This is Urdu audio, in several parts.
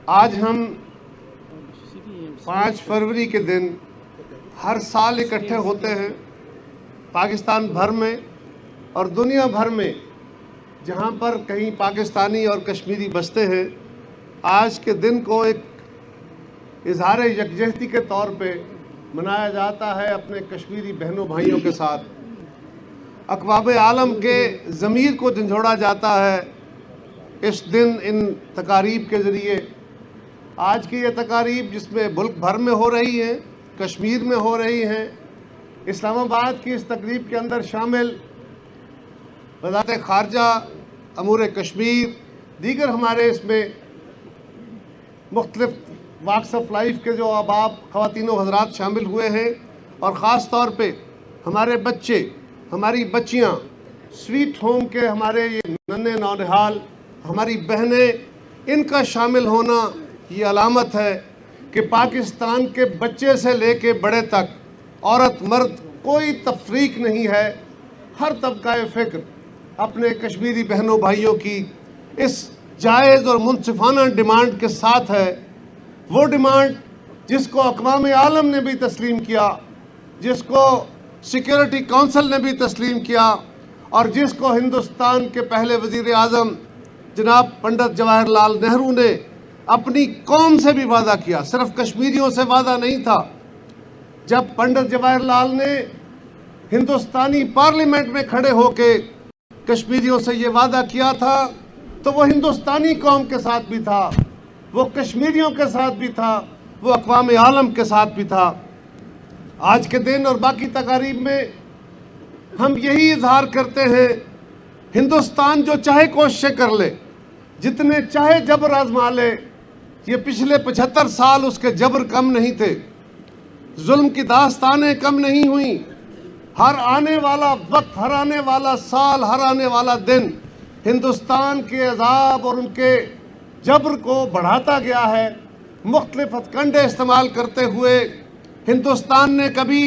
آج ہم 5 فروری کے دن ہر سال اکٹھے ہوتے ہیں پاکستان بھر میں اور دنیا بھر میں جہاں پر کہیں پاکستانی اور کشمیری بستے ہیں. آج کے دن کو ایک اظہار یکجہتی کے طور پہ منایا جاتا ہے اپنے کشمیری بہنوں بھائیوں کے ساتھ. اقوام عالم کے ضمیر کو جھنجھوڑا جاتا ہے اس دن ان تقاریب کے ذریعے. آج کی یہ تقاریب جس میں ملک بھر میں ہو رہی ہیں، کشمیر میں ہو رہی ہیں، اسلام آباد کی اس تقریب کے اندر شامل وزارت خارجہ، امور کشمیر، دیگر ہمارے اس میں مختلف واکس آف لائف کے جو احباب خواتین و حضرات شامل ہوئے ہیں، اور خاص طور پہ ہمارے بچے، ہماری بچیاں، سویٹ ہوم کے ہمارے یہ ننھے نونہال، ہماری بہنیں، ان کا شامل ہونا یہ علامت ہے کہ پاکستان کے بچے سے لے کے بڑے تک، عورت مرد کوئی تفریق نہیں ہے. ہر طبقہ فکر اپنے کشمیری بہنوں بھائیوں کی اس جائز اور منصفانہ ڈیمانڈ کے ساتھ ہے. وہ ڈیمانڈ جس کو اقوام عالم نے بھی تسلیم کیا، جس کو سیکیورٹی کونسل نے بھی تسلیم کیا، اور جس کو ہندوستان کے پہلے وزیر اعظم جناب پنڈت جواہر لال نہرو نے اپنی قوم سے بھی وعدہ کیا. صرف کشمیریوں سے وعدہ نہیں تھا. جب پنڈت جواہر لال نے ہندوستانی پارلیمنٹ میں کھڑے ہو کے کشمیریوں سے یہ وعدہ کیا تھا تو وہ ہندوستانی قوم کے ساتھ بھی تھا، وہ کشمیریوں کے ساتھ بھی تھا، وہ اقوام عالم کے ساتھ بھی تھا. آج کے دن اور باقی تقاریب میں ہم یہی اظہار کرتے ہیں، ہندوستان جو چاہے کوششیں کر لے، جتنے چاہے جبر آزما لے، یہ پچھلے 75 سال اس کے جبر کم نہیں تھے، ظلم کی داستانیں کم نہیں ہوئیں. ہر آنے والا وقت، ہر آنے والا سال، ہر آنے والا دن ہندوستان کے عذاب اور ان کے جبر کو بڑھاتا گیا ہے. مختلف ہتھکنڈے استعمال کرتے ہوئے ہندوستان نے کبھی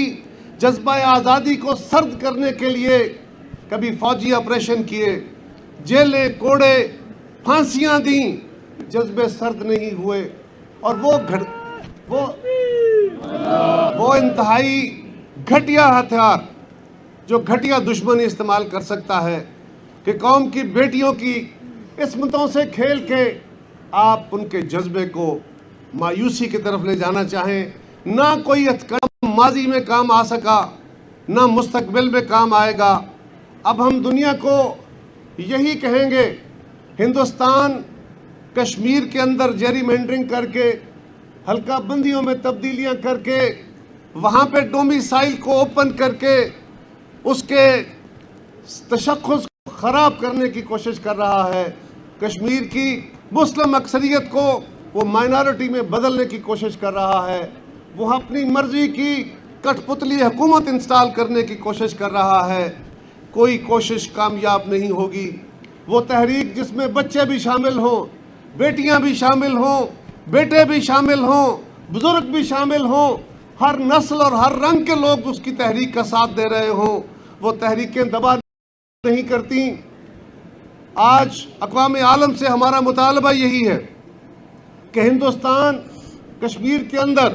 جذبہ آزادی کو سرد کرنے کے لیے کبھی فوجی آپریشن کیے، جیلیں کوڑے، پھانسیاں دیں، جذبے سرد نہیں ہوئے. اور وہ انتہائی گھٹیا ہتھیار جو گھٹیا دشمن استعمال کر سکتا ہے کہ قوم کی بیٹیوں کی عصمتوں سے کھیل کے آپ ان کے جذبے کو مایوسی کی طرف لے جانا چاہیں. نہ کوئی ہتھکنڈا ماضی میں کام آ سکا، نہ مستقبل میں کام آئے گا. اب ہم دنیا کو یہی کہیں گے، ہندوستان کشمیر کے اندر جیری مینڈرنگ کر کے، حلقہ بندیوں میں تبدیلیاں کر کے، وہاں پہ ڈومیسائل کو اوپن کر کے اس کے تشخص کو خراب کرنے کی کوشش کر رہا ہے. کشمیر کی مسلم اکثریت کو وہ مائنارٹی میں بدلنے کی کوشش کر رہا ہے. وہ اپنی مرضی کی کٹ پتلی حکومت انسٹال کرنے کی کوشش کر رہا ہے. کوئی کوشش کامیاب نہیں ہوگی. وہ تحریک جس میں بچے بھی شامل ہوں، بیٹیاں بھی شامل ہوں، بیٹے بھی شامل ہوں، بزرگ بھی شامل ہوں، ہر نسل اور ہر رنگ کے لوگ اس کی تحریک کا ساتھ دے رہے ہوں، وہ تحریکیں دبا نہیں کرتی. آج اقوام عالم سے ہمارا مطالبہ یہی ہے کہ ہندوستان کشمیر کے اندر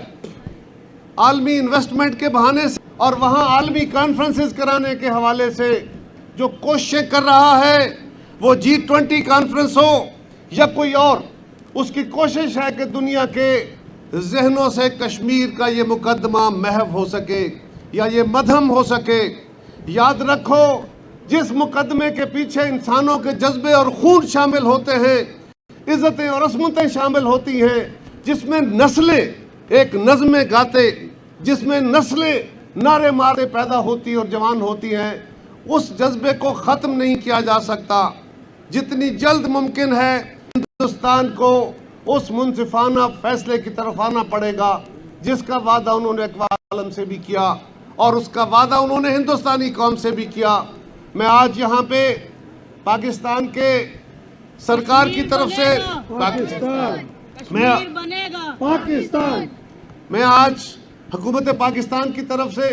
عالمی انویسٹمنٹ کے بہانے سے اور وہاں عالمی کانفرنسز کرانے کے حوالے سے جو کوششیں کر رہا ہے، وہ G20 کانفرنس ہو یا کوئی اور، اس کی کوشش ہے کہ دنیا کے ذہنوں سے کشمیر کا یہ مقدمہ محو ہو سکے یا یہ مدھم ہو سکے. یاد رکھو، جس مقدمے کے پیچھے انسانوں کے جذبے اور خون شامل ہوتے ہیں، عزتیں اور عصمتیں شامل ہوتی ہیں، جس میں نسلیں ایک نظمیں گاتے، جس میں نسلیں نعرے مارے پیدا ہوتی اور جوان ہوتی ہیں، اس جذبے کو ختم نہیں کیا جا سکتا. جتنی جلد ممکن ہے ہندوستان کو اس منصفانہ فیصلے کی طرف آنا پڑے گا جس کا وعدہ انہوں نے اقوام عالم سے بھی کیا اور اس کا وعدہ انہوں نے ہندوستانی قوم سے بھی کیا. میں آج یہاں پہ پاکستان کے سرکار کی طرف سے میں آج حکومت پاکستان کی طرف سے،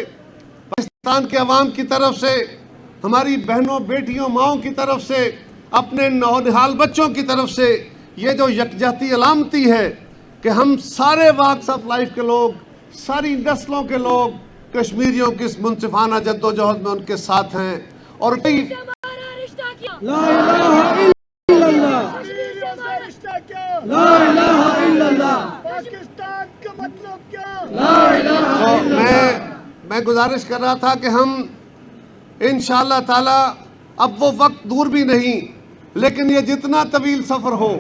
پاکستان کے عوام کی طرف سے، ہماری بہنوں بیٹیوں ماؤں کی طرف سے، اپنے نونہال بچوں کی طرف سے یہ جو یکجہتی علامتی ہے کہ ہم سارے واقعہ آف لائف کے لوگ، ساری نسلوں کے لوگ کشمیریوں کی اس منصفانہ جدوجہد میں ان کے ساتھ ہیں، اور لا الہ الا اللہ، لا الہ الا اللہ، پاکستان کا مطلب کیا؟ لا الہ الا اللہ۔ میں گزارش کر رہا تھا کہ ہم انشاءاللہ تعالی اب وہ وقت دور بھی نہیں، لیکن یہ جتنا طویل سفر ہو،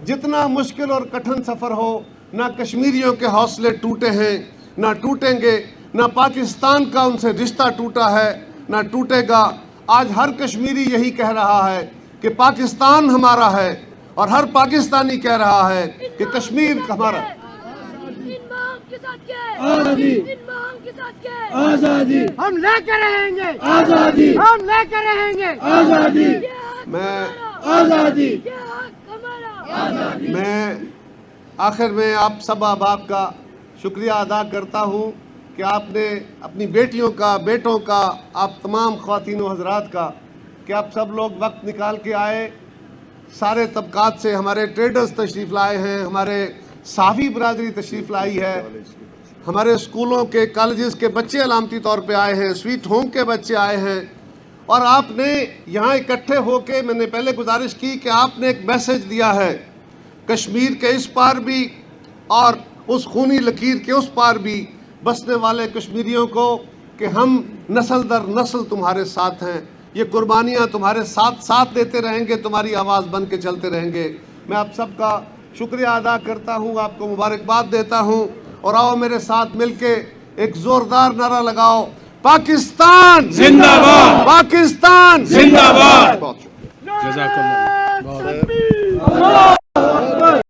جتنا مشکل اور کٹھن سفر ہو، نہ کشمیریوں کے حوصلے ٹوٹے ہیں، نہ ٹوٹیں گے، نہ پاکستان کا ان سے رشتہ ٹوٹا ہے، نہ ٹوٹے گا۔ آج ہر کشمیری یہی کہہ رہا ہے کہ پاکستان ہمارا ہے، اور ہر پاکستانی کہہ رہا ہے کہ کشمیر ہمارا ہے۔ آزادی، آزادی، ہم لے کے رہیں گے، آزادی، ہم لے کے رہیں گے، آزادی، میں آزادی، میں آخر میں آپ سب احباب کا شکریہ ادا کرتا ہوں کہ آپ نے اپنی بیٹیوں کا، بیٹوں کا، آپ تمام خواتین و حضرات کا، کہ آپ سب لوگ وقت نکال کے آئے، سارے طبقات سے ہمارے ٹریڈرز تشریف لائے ہیں، ہمارے صحافی برادری تشریف لائی ہے، ہمارے اسکولوں کے، کالجز کے بچے علامتی طور پہ آئے ہیں، سویٹ ہوم کے بچے آئے ہیں، اور آپ نے یہاں اکٹھے ہو کے، میں نے پہلے گزارش کی کہ آپ نے ایک میسج دیا ہے کشمیر کے اس پار بھی اور اس خونی لکیر کے اس پار بھی بسنے والے کشمیریوں کو، کہ ہم نسل در نسل تمہارے ساتھ ہیں، یہ قربانیاں تمہارے ساتھ ساتھ دیتے رہیں گے، تمہاری آواز بن کے چلتے رہیں گے۔ میں آپ سب کا شکریہ ادا کرتا ہوں، آپ کو مبارکباد دیتا ہوں، اور آؤ میرے ساتھ مل کے ایک زوردار نعرہ لگاؤ، پاکستان زندہ باد، پاکستان زندہ باد۔ بہت شکریہ۔ جزاک اللہ۔